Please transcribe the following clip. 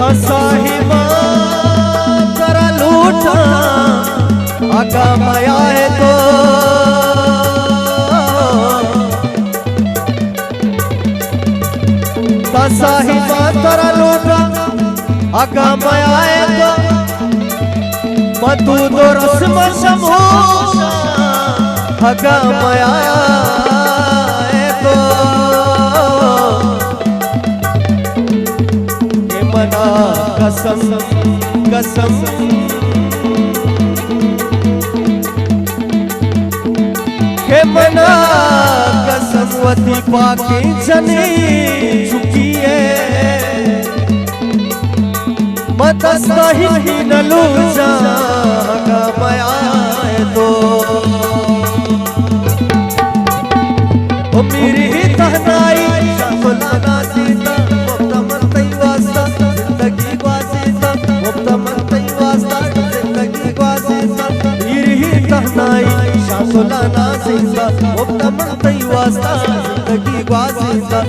साहिबा करा लूटा आका माया है तो साहिबा करा लूटा आका माया है तो मधु दो रस्म समोसा आका माया है तो मना कसम कसम के मना कसम वती पाकी जनी चुकी है मतस्ता ही न लूजा का माया है तो मेरी ही तहनाई फलाना सीता शासुलाना सिंगा मुक्तमंतई वास्ता जिंदगी वासिंगा